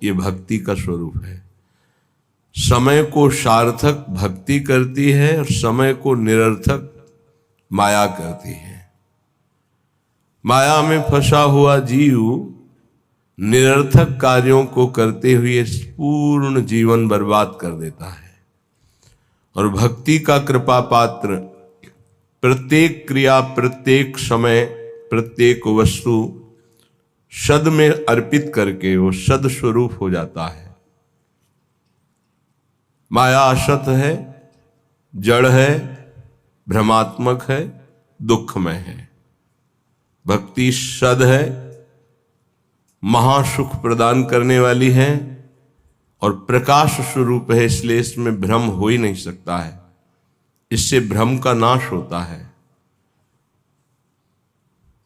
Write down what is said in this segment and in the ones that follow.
ये भक्ति का स्वरूप है। समय को सार्थक भक्ति करती है और समय को निरर्थक माया करती है। माया में फंसा हुआ जीव निरर्थक कार्यों को करते हुए पूर्ण जीवन बर्बाद कर देता है, और भक्ति का कृपा पात्र प्रत्येक क्रिया, प्रत्येक समय, प्रत्येक वस्तु सद में अर्पित करके वो सद स्वरूप हो जाता है। माया असत है, जड़ है, भ्रमात्मक है, दुखमय है। भक्ति सद है, महासुख प्रदान करने वाली है और प्रकाश स्वरूप है, इसलिए इसमें भ्रम हो ही नहीं सकता है। इससे भ्रम का नाश होता है।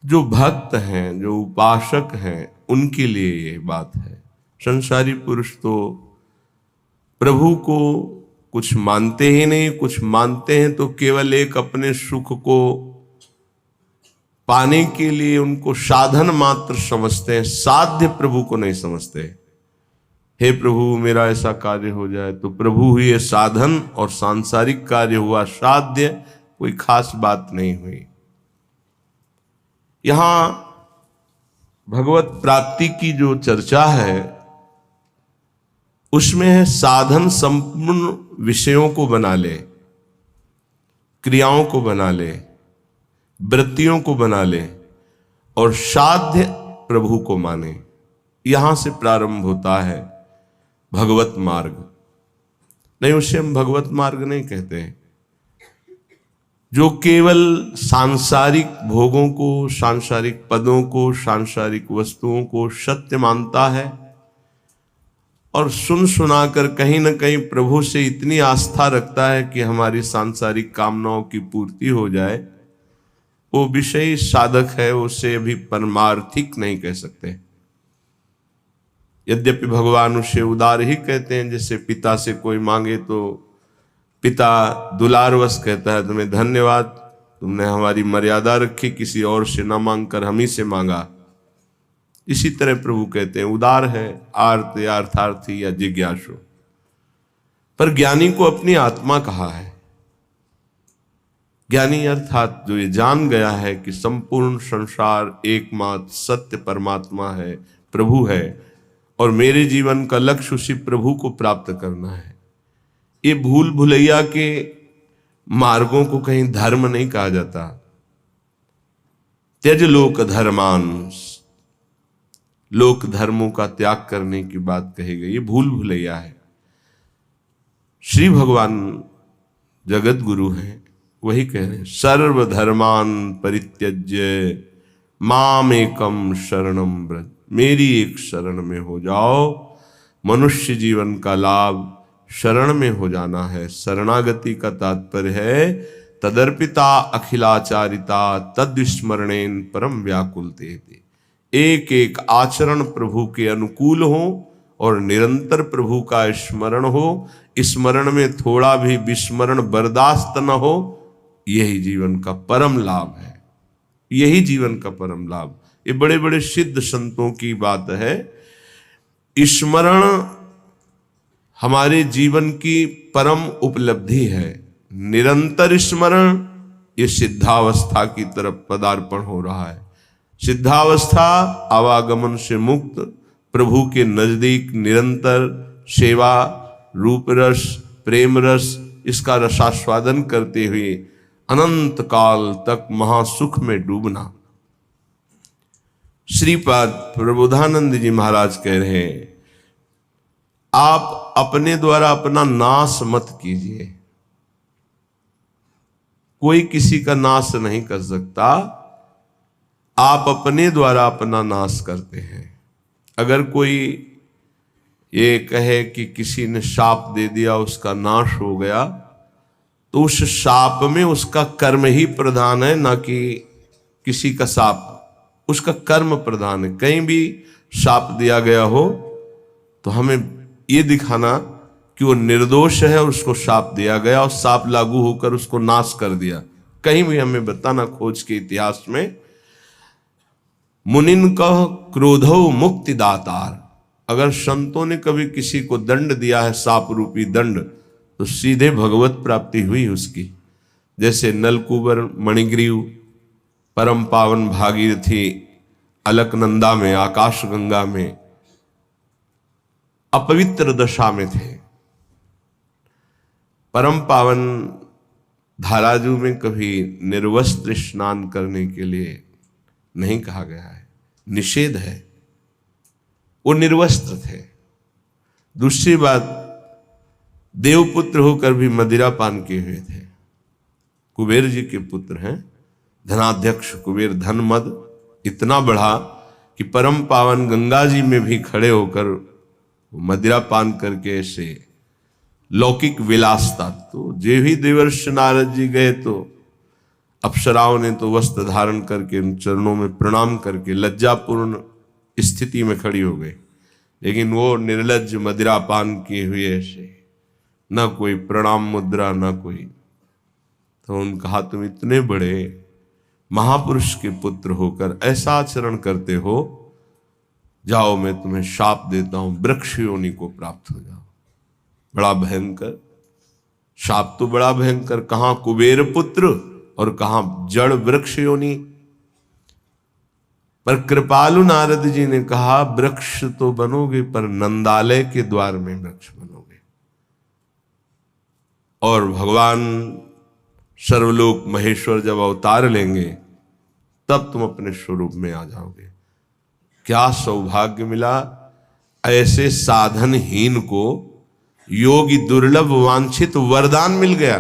जो भक्त हैं, जो उपासक हैं, उनके लिए ये बात है। संसारी पुरुष तो प्रभु को कुछ मानते ही नहीं, कुछ मानते हैं तो केवल एक अपने सुख को पाने के लिए उनको साधन मात्र समझते हैं, साध्य प्रभु को नहीं समझते। हे प्रभु मेरा ऐसा कार्य हो जाए, तो प्रभु हुए साधन और सांसारिक कार्य हुआ साध्य, कोई खास बात नहीं हुई। यहां भगवत प्राप्ति की जो चर्चा है उसमें है साधन संपूर्ण विषयों को बना ले, क्रियाओं को बना ले, वृत्तियों को बना ले और साध्य प्रभु को माने। यहां से प्रारंभ होता है भगवत मार्ग। नहीं, उसे हम भगवत मार्ग नहीं कहते हैं। जो केवल सांसारिक भोगों को, सांसारिक पदों को, सांसारिक वस्तुओं को सत्य मानता है और सुन सुनाकर कहीं न कहीं प्रभु से इतनी आस्था रखता है कि हमारी सांसारिक कामनाओं की पूर्ति हो जाए, वो विषयी साधक है, उसे अभी परमार्थिक नहीं कह सकते। यद्यपि भगवान उसे उदार ही कहते हैं। जैसे पिता से कोई मांगे तो पिता दुलारवश कहता है, तुम्हें धन्यवाद, तुमने हमारी मर्यादा रखी, किसी और से ना मांगकर हम ही से मांगा। इसी तरह प्रभु कहते हैं उदार है, आर्त या अर्थार्थी या जिज्ञासु। पर ज्ञानी को अपनी आत्मा कहा है। ज्ञानी अर्थात जो ये जान गया है कि संपूर्ण संसार एकमात्र सत्य परमात्मा है, प्रभु है, और मेरे जीवन का लक्ष्य उसी प्रभु को प्राप्त करना है। ये भूल भुलैया के मार्गों को कहीं धर्म नहीं कहा जाता। त्यज लोक धर्मान, लोक धर्मों का त्याग करने की बात कही गई, ये भूल भुलैया है। श्री भगवान जगत गुरु हैं, वही कह रहे हैं सर्वधर्मान परित्यज्य मामेकम शरणम व्रज। मेरी एक शरण में हो जाओ। मनुष्य जीवन का लाभ शरण में हो जाना है। शरणागति का तात्पर्य है तदर्पिता अखिलाचारिता तद्विस्मरणेन परम व्याकुलते। एक एक आचरण प्रभु के अनुकूल हो और निरंतर प्रभु का स्मरण हो। स्मरण में थोड़ा भी विस्मरण बर्दाश्त न हो, यही जीवन का परम लाभ है। यही जीवन का परम लाभ। ये बड़े बड़े सिद्ध संतों की बात है। स्मरण हमारे जीवन की परम उपलब्धि है। निरंतर स्मरण, ये सिद्धावस्था की तरफ पदार्पण हो रहा है। सिद्धावस्था आवागमन से मुक्त, प्रभु के नजदीक निरंतर सेवा, रूप रस, प्रेम रस, इसका रसास्वादन करते हुए अनंत काल तक महासुख में डूबना। श्रीपाद प्रबोधानंद जी महाराज कह रहे हैं, आप अपने द्वारा अपना नाश मत कीजिए। कोई किसी का नाश नहीं कर सकता, आप अपने द्वारा अपना नाश करते हैं। अगर कोई ये कहे कि किसी ने शाप दे दिया, उसका नाश हो गया, तो उस शाप में उसका कर्म ही प्रधान है, ना कि किसी का शाप। उसका कर्म प्रधान है। कहीं भी शाप दिया गया हो तो हमें ये दिखाना कि वो निर्दोष है और उसको शाप दिया गया और शाप लागू होकर उसको नाश कर दिया। कहीं भी हमें बताना खोज के इतिहास में। मुनिन कह क्रोधो मुक्ति दातार, अगर संतों ने कभी किसी को दंड दिया है, साप रूपी दंड, तो सीधे भगवत प्राप्ति हुई उसकी। जैसे नलकूबर मणिग्रीव परम पावन भागीरथी अलकनंदा में, आकाश गंगा में अपवित्र दशा में थे। परम पावन धाराजू में कभी निर्वस्त्र स्नान करने के लिए नहीं कहा गया है, निषेध है, वो निर्वस्त्र थे। दूसरी बात, देवपुत्र होकर भी मदिरा पान किए हुए थे। कुबेर जी के पुत्र हैं, धनाध्यक्ष कुबेर। धन मद इतना बढ़ा कि परम पावन गंगा जी में भी खड़े होकर मदिरा पान करके ऐसे लौकिक विलासता। तो जे भी देवर्षि नारद जी गए तो अप्सराओं ने तो वस्त्र धारण करके उन चरणों में प्रणाम करके लज्जापूर्ण स्थिति में खड़ी हो गई, लेकिन वो निर्लज्ज मदिरा पान किए हुए ऐसे, ना कोई प्रणाम मुद्रा ना कोई। तो उन्होंने कहा, तुम इतने बड़े महापुरुष के पुत्र होकर ऐसा आचरण करते हो, जाओ मैं तुम्हें शाप देता हूं, वृक्ष योनि को प्राप्त हो जाओ। बड़ा भयंकर शाप, तो बड़ा भयंकर। कहां कुबेर पुत्र और कहां जड़ वृक्ष योनि। पर कृपालु नारद जी ने कहा, वृक्ष तो बनोगे पर नंदालय के द्वार में वृक्ष बनोगे, और भगवान सर्वलोक महेश्वर जब अवतार लेंगे तब तुम अपने स्वरूप में आ जाओगे। क्या सौभाग्य मिला, ऐसे साधनहीन को योगी दुर्लभ वांछित वरदान मिल गया।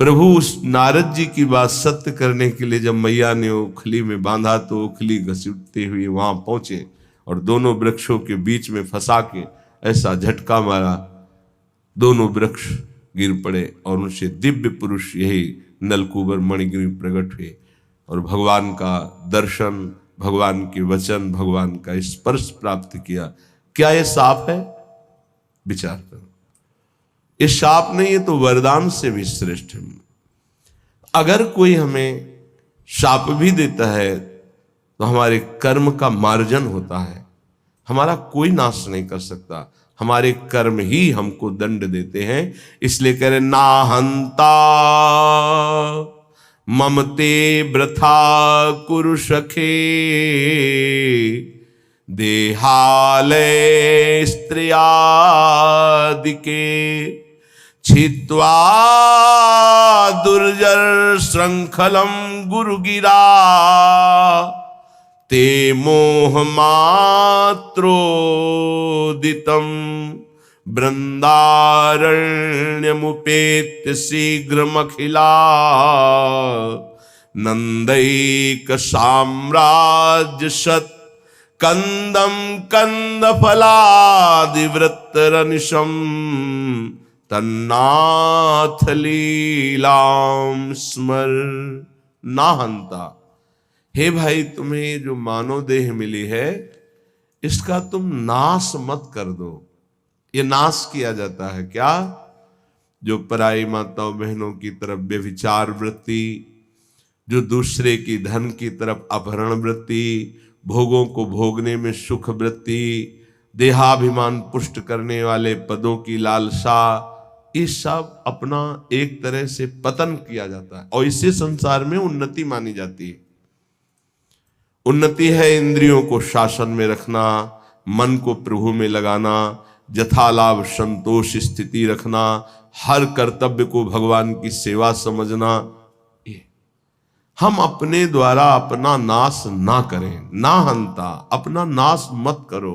प्रभु उस नारद जी की बात सत्य करने के लिए जब मैया ने ओखली में बांधा तो ओखली घसीटते हुए वहां पहुंचे और दोनों वृक्षों के बीच में फंसा के ऐसा झटका मारा, दोनों वृक्ष गिर पड़े और उनसे दिव्य पुरुष यही नलकूबर मणिग्रीव प्रकट हुए और भगवान का दर्शन, भगवान के वचन, भगवान का स्पर्श प्राप्त किया। क्या ये शाप है? विचार करो, ये शाप नहीं, ये तो वरदान से भी श्रेष्ठ है। अगर कोई हमें शाप भी देता है तो हमारे कर्म का मार्जन होता है, हमारा कोई नाश नहीं कर सकता, हमारे कर्म ही हमको दंड देते हैं। इसलिए कह रहे, ना हंता ममते वृथा कुरु सखे, देहालय स्त्रियादिके छित्वा दुर्जर श्रृंखलम गुरुगिरा, ते मोह मात्रोदितम वृंदारण्यमुपेत्य शीघ्रमखिला, नंदैक साम्राज्य सत कंदम कंद फलादिवृत्तरनिशम, तन्नाथ लीलाम स्मर। ना हंता, हे भाई तुम्हें जो मानव देह मिली है इसका तुम नाश मत कर दो। ये नाश किया जाता है क्या? जो पराई माताओं बहनों की तरफ व्यभिचार वृत्ति, जो दूसरे की धन की तरफ अपहरण वृत्ति, भोगों को भोगने में सुख वृत्ति, देहाभिमान पुष्ट करने वाले पदों की लालसा, ये सब अपना एक तरह से पतन किया जाता है और इसे संसार में उन्नति मानी जाती है। उन्नति है इंद्रियों को शासन में रखना, मन को प्रभु में लगाना, यथालाभ संतोष स्थिति रखना, हर कर्तव्य को भगवान की सेवा समझना। हम अपने द्वारा अपना नाश ना करें, ना हंता, अपना नाश मत करो।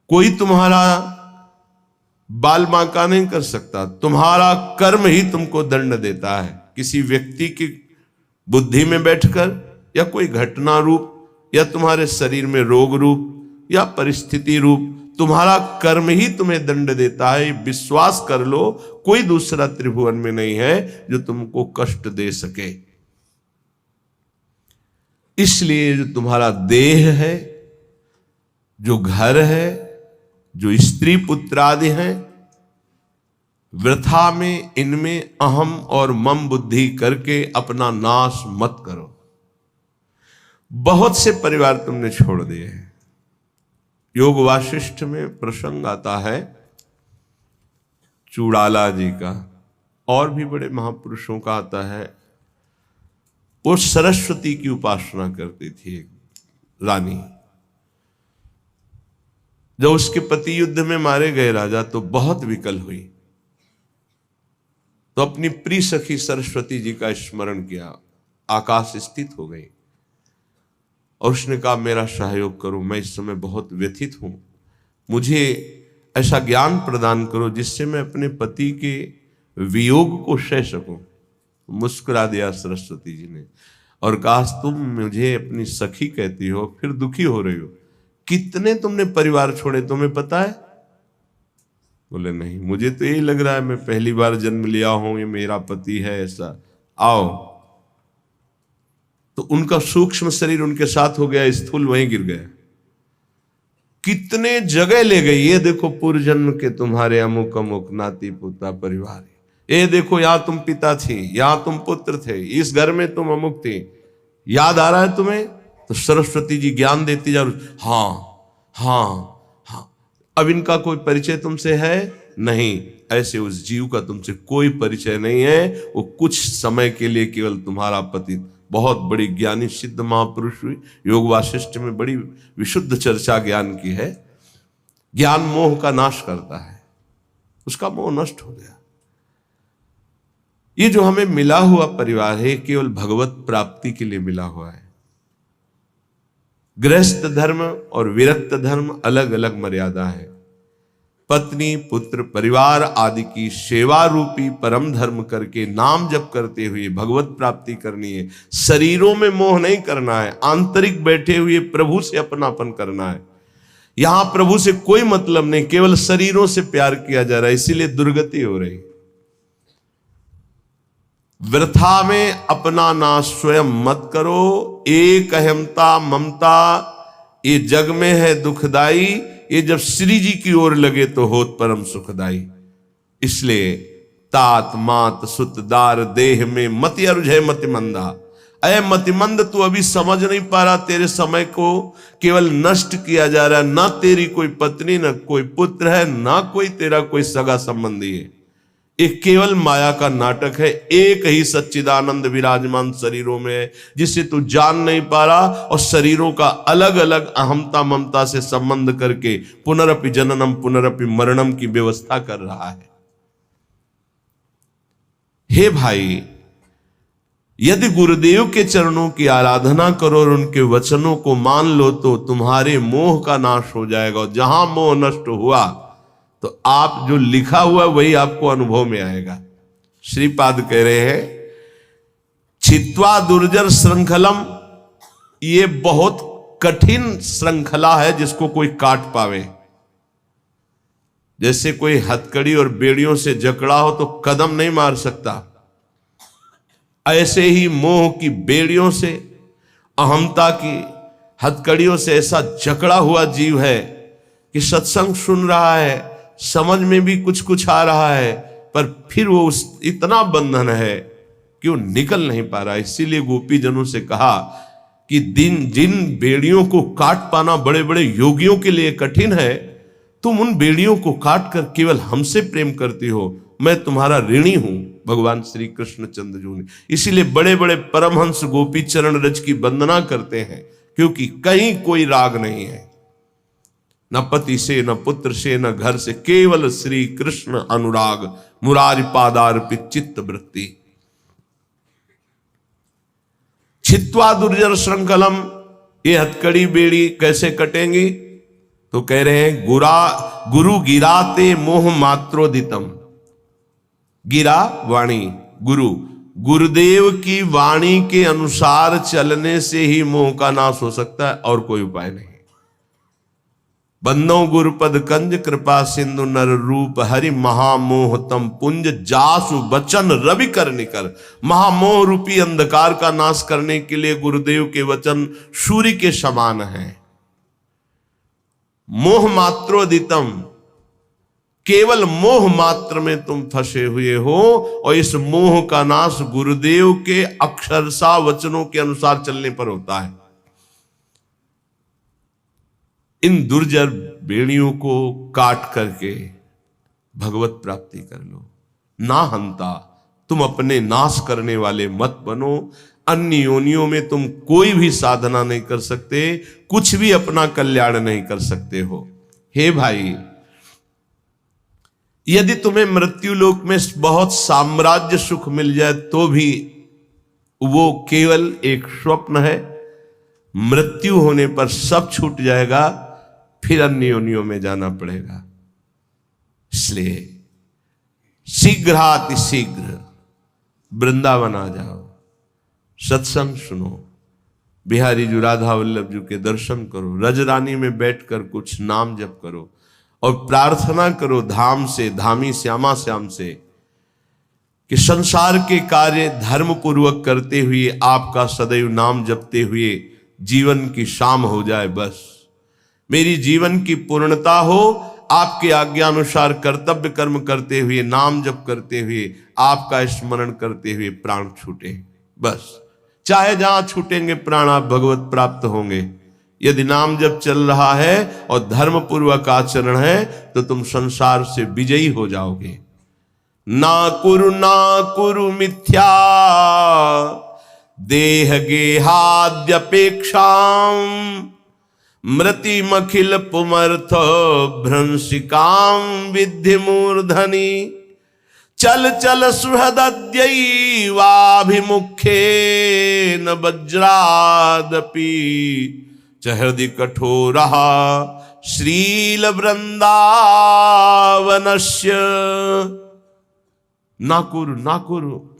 कोई तुम्हारा बाल बांका नहीं कर सकता, तुम्हारा कर्म ही तुमको दंड देता है। किसी व्यक्ति की बुद्धि में बैठकर या कोई घटना रूप या तुम्हारे शरीर में रोग रूप या परिस्थिति रूप तुम्हारा कर्म ही तुम्हें दंड देता है। विश्वास कर लो, कोई दूसरा त्रिभुवन में नहीं है जो तुमको कष्ट दे सके। इसलिए जो तुम्हारा देह है, जो घर है, जो स्त्री पुत्र आदि हैं, वृथा में इनमें अहम और मम बुद्धि करके अपना नाश मत करो। बहुत से परिवार तुमने छोड़ दिए हैं, योग वासिष्ठ में प्रसंग आता है चूड़ाला जी का, और भी बड़े महापुरुषों का आता है। वो सरस्वती की उपासना करती थी एक रानी। जब उसके पति युद्ध में मारे गए राजा तो बहुत विकल हुई, तो अपनी प्रिय सखी सरस्वती जी का स्मरण किया, आकाश स्थित हो गई और उसने कहा मेरा सहयोग करो, मैं इस समय बहुत व्यथित हूं, मुझे ऐसा ज्ञान प्रदान करो जिससे मैं अपने पति के वियोग को सह सकूं। मुस्कुरा दिया सरस्वती जी ने और कहा तुम मुझे अपनी सखी कहती हो, फिर दुखी हो रही हो, कितने तुमने परिवार छोड़े तुम्हें पता है? बोले नहीं, मुझे तो यही लग रहा है मैं पहली बार जन्म लिया हूं, ये मेरा पति है ऐसा। आओ, तो उनका सूक्ष्म शरीर उनके साथ हो गया, स्थूल वहीं गिर गया। कितने जगह ले गई, ये देखो पूर्व जन्म के तुम्हारे अमुक अमुक नाती पुता परिवार, ये देखो यहां तुम पिता थी, यहां तुम पुत्र थे, इस घर में तुम अमुक थे, याद आ रहा है तुम्हें? तो सरस्वती जी ज्ञान देती जा, हाँ हाँ हाँ। अब इनका कोई परिचय तुमसे है? नहीं। ऐसे उस जीव का तुमसे कोई परिचय नहीं है, वो कुछ समय के लिए केवल तुम्हारा पति। बहुत बड़ी ज्ञानी सिद्ध महापुरुष हुई, योग वासिष्ठ में बड़ी विशुद्ध चर्चा ज्ञान की है। ज्ञान मोह का नाश करता है, उसका मोह नष्ट हो गया। ये जो हमें मिला हुआ परिवार है केवल भगवत प्राप्ति के लिए मिला हुआ है। गृहस्थ धर्म और विरक्त धर्म अलग अलग मर्यादा है। पत्नी पुत्र परिवार आदि की सेवा रूपी परम धर्म करके नाम जप करते हुए भगवत प्राप्ति करनी है। शरीरों में मोह नहीं करना है, आंतरिक बैठे हुए प्रभु से अपनापन करना है। यहां प्रभु से कोई मतलब नहीं, केवल शरीरों से प्यार किया जा रहा है, इसीलिए दुर्गति हो रही। वृथा में अपना नाश स्वयं मत करो, एक अहमता ममता ये जग में है दुखदाई, ये जब श्री जी की ओर लगे तो होत परम सुखदाई। इसलिए तात मात सुत दार देह में मति अरुझे मतिमंदा। अय मतिमंद, तू अभी समझ नहीं पा रहा, तेरे समय को केवल नष्ट किया जा रहा है। ना तेरी कोई पत्नी, ना कोई पुत्र है, ना कोई तेरा कोई सगा संबंधी है। एक केवल माया का नाटक है। एक ही सच्चिदानंद विराजमान शरीरों में है, जिसे तू जान नहीं पा रहा, और शरीरों का अलग अलग अहमता ममता से संबंध करके पुनरपि जननम पुनरपि मरणम की व्यवस्था कर रहा है। हे भाई, यदि गुरुदेव के चरणों की आराधना करो और उनके वचनों को मान लो तो तुम्हारे मोह का नाश हो जाएगा। और जहां मोह नष्ट हुआ तो आप जो लिखा हुआ वही आपको अनुभव में आएगा। श्रीपाद कह रहे हैं छित्वा दुर्जर श्रृंखलम, ये बहुत कठिन श्रृंखला है जिसको कोई काट पावे। जैसे कोई हथकड़ी और बेड़ियों से जकड़ा हो तो कदम नहीं मार सकता, ऐसे ही मोह की बेड़ियों से, अहमता की हथकड़ियों से ऐसा जकड़ा हुआ जीव है कि सत्संग सुन रहा है, समझ में भी कुछ कुछ आ रहा है, पर फिर वो इतना बंधन है कि वो निकल नहीं पा रहा। इसीलिए गोपी जनों से कहा कि जिन बेड़ियों को काट पाना बड़े बड़े योगियों के लिए कठिन है, तुम उन बेड़ियों को काट कर केवल हमसे प्रेम करती हो, मैं तुम्हारा ऋणी हूं। भगवान श्री कृष्ण चंद्र जी ने इसीलिए बड़े बड़े परमहंस गोपी चरण रज की वंदना करते हैं, क्योंकि कहीं कोई राग नहीं है, न पति से, न पुत्र से, न घर से, केवल श्री कृष्ण अनुराग, मुरारी पादार्पित चित्त वृत्ति। छित्वा दुर्जर श्रृंखलम, ये हथकड़ी बेड़ी कैसे कटेंगी? तो कह रहे हैं गुरु गिराते मोह मात्रोदितम। गिरा वाणी, गुरुदेव की वाणी के अनुसार चलने से ही मोह का नाश हो सकता है, और कोई उपाय नहीं। बंदो गुरुपद कंज कृपा सिंधु नर रूप हरि महामोह तम पुंज जासु वचन रवि कर निकर। महामोह रूपी अंधकार का नाश करने के लिए गुरुदेव के वचन सूर्य के समान है। मोह मात्रोदितम, केवल मोह मात्र में तुम फंसे हुए हो, और इस मोह का नाश गुरुदेव के अक्षरशः वचनों के अनुसार चलने पर होता है। इन दुर्जर बेड़ियों को काट करके भगवत प्राप्ति कर लो। ना हंता, तुम अपने नाश करने वाले मत बनो। अन्य योनियों में तुम कोई भी साधना नहीं कर सकते, कुछ भी अपना कल्याण नहीं कर सकते हो। हे भाई, यदि तुम्हें मृत्यु लोक में बहुत साम्राज्य सुख मिल जाए तो भी वो केवल एक स्वप्न है। मृत्यु होने पर सब छूट जाएगा, फिर अन्य योनियों में जाना पड़ेगा। इसलिए शीघ्रातिशीघ्र वृंदावन आ जाओ, सत्संग सुनो, बिहारी जी राधा वल्लभ जी के दर्शन करो, रजरानी में बैठकर कुछ नाम जप करो और प्रार्थना करो धाम से, धामी श्यामा श्याम से कि संसार के कार्य धर्म पूर्वक करते हुए आपका सदैव नाम जपते हुए जीवन की शाम हो जाए। बस मेरी जीवन की पूर्णता हो, आपके आज्ञानुसार कर्तव्य कर्म करते हुए, नाम जप करते हुए, आपका स्मरण करते हुए प्राण छूटे। बस चाहे जहां छूटेंगे प्राण, आप भगवत प्राप्त होंगे। यदि नाम जप चल रहा है और धर्म पूर्वक आचरण है तो तुम संसार से विजयी हो जाओगे। ना कुरु मिथ्या देह गेहाद्यपेक्षा मृतिमखिल पुमर्थ भ्रंशिकाम विद्धि मूर्धनि। चल चल सुहृदद्यैवाभिमुखे न वज्रादपि च हृदि कठोरः श्रील वृंदावनस्य। ना कुरु,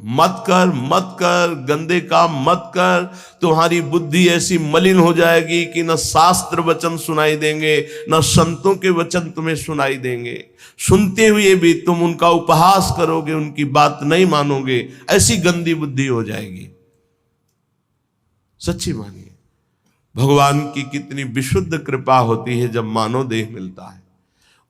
मत कर, गंदे काम मत कर। तुम्हारी बुद्धि ऐसी मलिन हो जाएगी कि न शास्त्र वचन सुनाई देंगे, न संतों के वचन तुम्हें सुनाई देंगे। सुनते हुए भी तुम उनका उपहास करोगे, उनकी बात नहीं मानोगे, ऐसी गंदी बुद्धि हो जाएगी। सच्ची मानिए, भगवान की कितनी विशुद्ध कृपा होती है जब मानव देह मिलता है।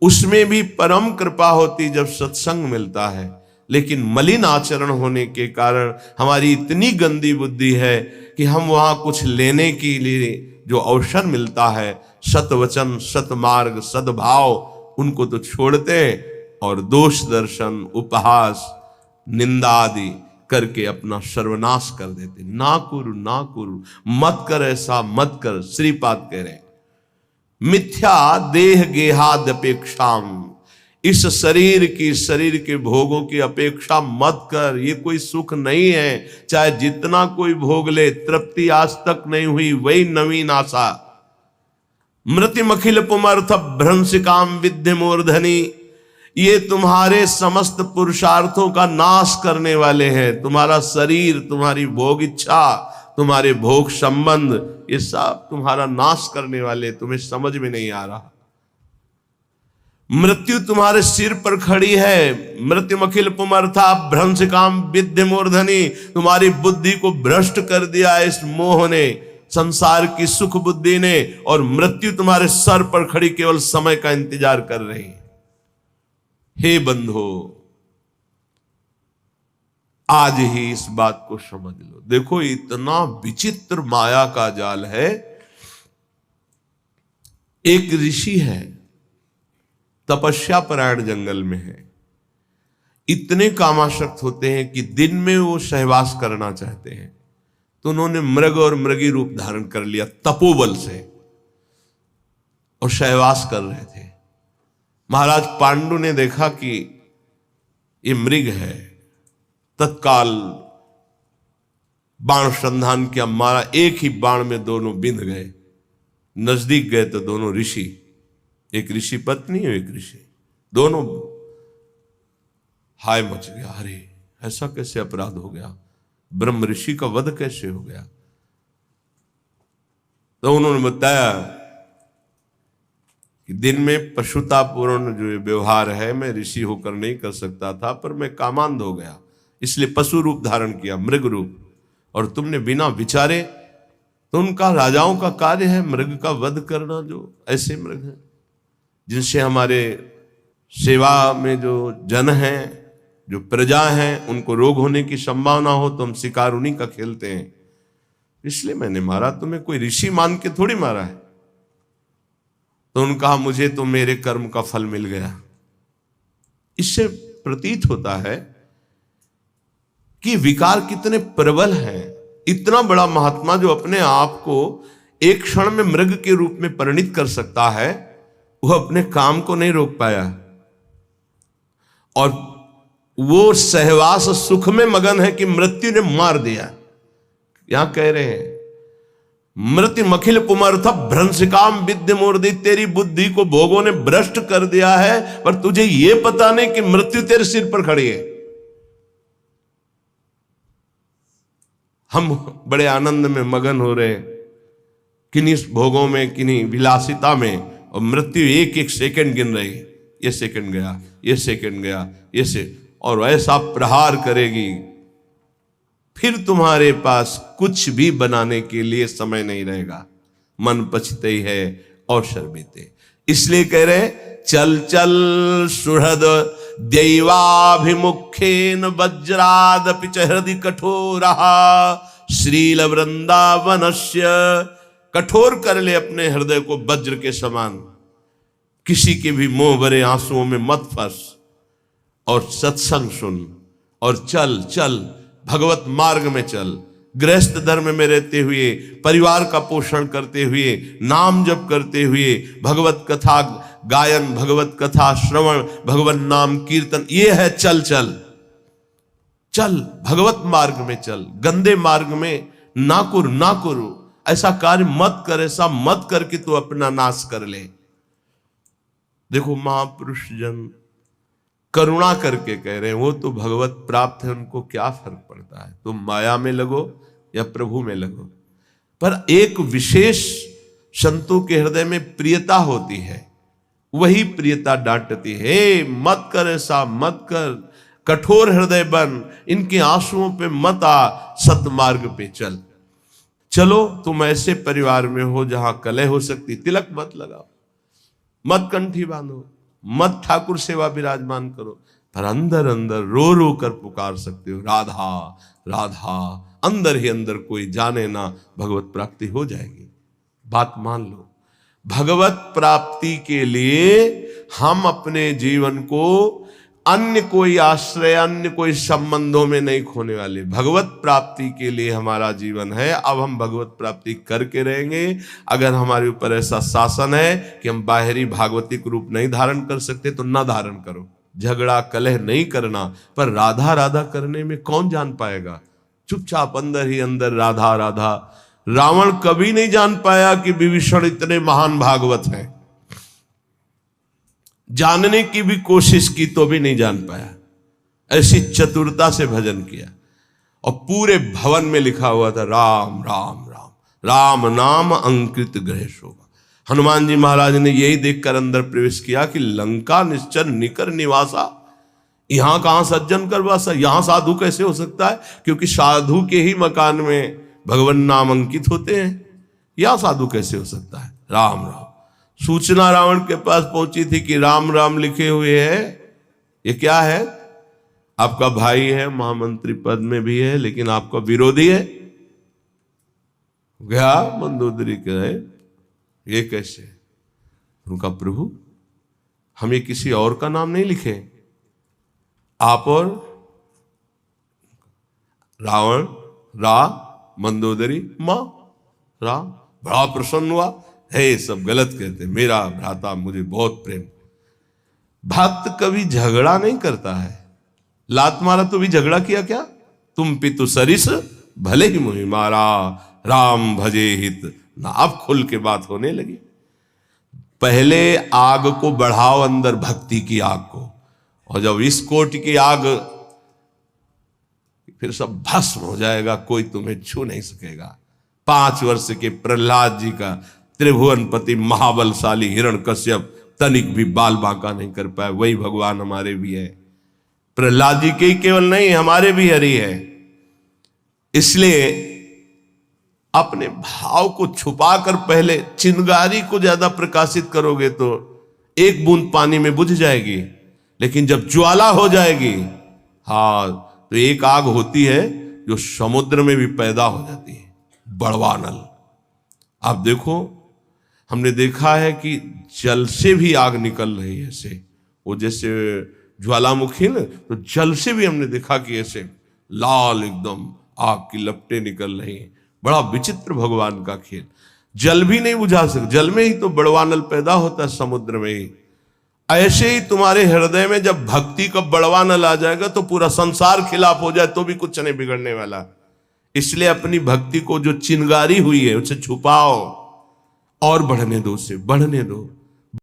उसमें भी परम कृपा होती जब सत्संग मिलता है। लेकिन मलिन आचरण होने के कारण हमारी इतनी गंदी बुद्धि है कि हम वहां कुछ लेने के लिए जो अवसर मिलता है, सतवचन, सतमार्ग, सद्भाव, उनको तो छोड़ते हैं और दोष दर्शन, उपहास, निंदा आदि करके अपना सर्वनाश कर देते। ना कुरु, मत कर, ऐसा मत कर। श्रीपाद कह रहे मिथ्या देह गेहाद्यपेक्षाम, इस शरीर के भोगों की अपेक्षा मत कर। ये कोई सुख नहीं है, चाहे जितना कोई भोग ले, तृप्ति आज तक नहीं हुई, वही नवीन आशा। मृतिमखिल पुमर्थ भ्रंशिकाम विद्धि मूर्धनि, ये तुम्हारे समस्त पुरुषार्थों का नाश करने वाले हैं। तुम्हारा शरीर, तुम्हारी भोग इच्छा, तुम्हारे भोग संबंध, ये सब तुम्हारा नाश करने वाले, तुम्हें समझ में नहीं आ रहा। मृत्यु तुम्हारे सिर पर खड़ी है। मृत्युमखिल पुमर्था भ्रंशिकाम विद्धि मूर्धनि, तुम्हारी बुद्धि को भ्रष्ट कर दिया इस मोह ने, संसार की सुख बुद्धि ने, और मृत्यु तुम्हारे सर पर खड़ी केवल समय का इंतजार कर रही है। हे बंधो, आज ही इस बात को समझ लो। देखो, इतना विचित्र माया का जाल है। एक ऋषि है, तपस्या परायण जंगल में है। इतने कामासक्त होते हैं कि दिन में वो सहवास करना चाहते हैं, तो उन्होंने मृग और मृगी रूप धारण कर लिया तपोबल से, और सहवास कर रहे थे। महाराज पांडु ने देखा कि ये मृग है, तत्काल बाण संधान किया, मारा। एक ही बाण में दोनों बिंध गए। नजदीक गए तो दोनों ऋषि, एक ऋषि पत्नी और एक ऋषि, दोनों हाय मच गया। अरे ऐसा कैसे अपराध हो गया, ब्रह्म ऋषि का वध कैसे हो गया। तो उन्होंने बताया कि दिन में पशुतापूर्ण जो व्यवहार है मैं ऋषि होकर नहीं कर सकता था, पर मैं कामांध हो गया, इसलिए पशु रूप धारण किया, मृग रूप। और तुमने बिना विचारे, तो उनका राजाओं का कार्य है मृग का वध करना। जो ऐसे मृग हैं जिनसे हमारे सेवा में जो जन हैं, जो प्रजा हैं, उनको रोग होने की संभावना हो तो हम शिकार उन्हीं का खेलते हैं, इसलिए मैंने मारा। तुम्हें कोई ऋषि मान के थोड़ी मारा है। तो उन्होंने कहा मुझे तो मेरे कर्म का फल मिल गया। इससे प्रतीत होता है कि विकार कितने प्रबल हैं। इतना बड़ा महात्मा जो अपने आप को एक क्षण में मृग के रूप में परिणित कर सकता है, वह अपने काम को नहीं रोक पाया और वो सहवास सुख में मगन है कि मृत्यु ने मार दिया। यहां कह रहे हैं मृत्यु मखिल पुमर्थ भ्रंशिकाम विद्य मूर्ति, तेरी बुद्धि को भोगों ने भ्रष्ट कर दिया है, पर तुझे यह पता नहीं कि मृत्यु तेरे सिर पर खड़ी है। हम बड़े आनंद में मगन हो रहे हैं, किन्हीं भोगों में, किन्हीं विलासिता में, और मृत्यु एक एक सेकंड गिन रही है। ये सेकंड गया, ये सेकंड गया, ये से, और ऐसा प्रहार करेगी फिर तुम्हारे पास कुछ भी बनाने के लिए समय नहीं रहेगा। मन पछते ही है और शर्मिते। इसलिए कह रहे चल चल सुहृद दैवाभिमुखेन वज्रादपि च हृदि कठोरहा श्रील वृंदावनस्य। कठोर कर ले अपने हृदय को वज्र के समान, किसी के भी मोह भरे आंसुओं में मत फंस, और सत्संग सुन और चल चल भगवत मार्ग में चल। गृहस्थ धर्म में रहते हुए, परिवार का पोषण करते हुए, नाम जप करते हुए, भगवत कथा गायन, भगवत कथा श्रवण, भगवत नाम कीर्तन, ये है चल चल चल। भगवत मार्ग में चल, गंदे मार्ग में ना करो, ऐसा कार्य मत कर, ऐसा मत कर कि तू अपना नाश कर ले। देखो महापुरुष जन करुणा करके कह रहे हैं, वो तो भगवत प्राप्त है, उनको क्या फर्क पड़ता है, तुम माया में लगो या प्रभु में लगो। पर एक विशेष संतों के हृदय में प्रियता होती है, वही प्रियता डांटती है, मत कर, ऐसा मत कर, कठोर हृदय बन, इनके आंसुओं पे मत आ, सतमार्ग पे चल। चलो तुम ऐसे परिवार में हो जहां कलह हो सकती, तिलक मत लगाओ, मत कंठी बांधो, मत ठाकुर सेवा विराजमान करो, पर अंदर अंदर रो रो कर पुकार सकते हो, राधा राधा। अंदर ही अंदर कोई जाने ना, भगवत प्राप्ति हो जाएगी। बात मान लो, भगवत प्राप्ति के लिए हम अपने जीवन को अन्य कोई आश्रय, अन्य कोई संबंधों में नहीं खोने वाले। भगवत प्राप्ति के लिए हमारा जीवन है। अब हम भगवत प्राप्ति करके रहेंगे। अगर हमारे ऊपर ऐसा शासन है कि हम बाहरी भागवतिक रूप नहीं धारण कर सकते तो ना धारण करो। झगड़ा कलह नहीं करना, पर राधा राधा करने में कौन जान पाएगा? चुपचाप अंदर ही अंदर राधा राधा। रावण कभी नहीं जान पाया कि विभीषण इतने महान भागवत हैं। जानने की भी कोशिश की तो भी नहीं जान पाया। ऐसी चतुरता से भजन किया, और पूरे भवन में लिखा हुआ था राम राम राम, राम नाम अंकित ग्रह शोभा। हनुमान जी महाराज ने यही देखकर अंदर प्रवेश किया कि लंका निश्चर निकर निवासा, यहां कहां सज्जन कर वासा, यहां साधु कैसे हो सकता है? क्योंकि साधु के ही मकान में भगवान नाम अंकित होते हैं, यह साधु कैसे हो सकता है? राम राम। सूचना रावण के पास पहुंची थी कि राम राम लिखे हुए हैं, ये क्या है? आपका भाई है, महामंत्री पद में भी है, लेकिन आपका विरोधी है। गया मंदोदरी कहे ये कैसे? उनका प्रभु हम ये किसी और का नाम नहीं लिखे, आप और रावण रा, मंदोदरी मां राम। बड़ा प्रसन्न हुआ, है सब गलत कहते, मेरा भ्राता मुझे बहुत प्रेम। भक्त कभी झगड़ा नहीं करता है। लात मारा तो भी झगड़ा किया क्या? तुम पितु सरिस भले ही मुहि मारा, राम भजे हित ना। अब खुल के बात होने लगी। पहले आग को बढ़ाओ, अंदर भक्ति की आग को, और जब इस कोटि की आग, फिर सब भस्म हो जाएगा, कोई तुम्हें छू नहीं सकेगा। 5 वर्ष के प्रहलाद जी का त्रिभुवनपति महाबलशाली हिरण्यकश्यप तनिक भी बाल बांका नहीं कर पाए। वही भगवान हमारे भी है। प्रहलाद जी के केवल नहीं, हमारे भी हरि है। इसलिए अपने भाव को छुपाकर पहले चिंगारी को ज्यादा प्रकाशित करोगे तो एक बूंद पानी में बुझ जाएगी, लेकिन जब ज्वाला हो जाएगी, हाँ, तो एक आग होती है जो समुद्र में भी पैदा हो जाती है, बड़वानल। आप देखो हमने देखा है कि जल से भी आग निकल रही है ऐसे, वो जैसे ज्वालामुखी ना, तो जल से भी हमने देखा कि ऐसे लाल एकदम आग की लपटें निकल रही हैं। बड़ा विचित्र भगवान का खेल। जल भी नहीं बुझा सकते, जल में ही तो बड़वानल पैदा होता है, समुद्र में ही। ऐसे ही तुम्हारे हृदय में जब भक्ति का बड़वानल आ जाएगा तो पूरा संसार खिलाफ हो जाए तो भी कुछ नहीं बिगड़ने वाला। इसलिए अपनी भक्ति को जो चिंगारी हुई है उसे छुपाओ और बढ़ने दो, उसे बढ़ने दो।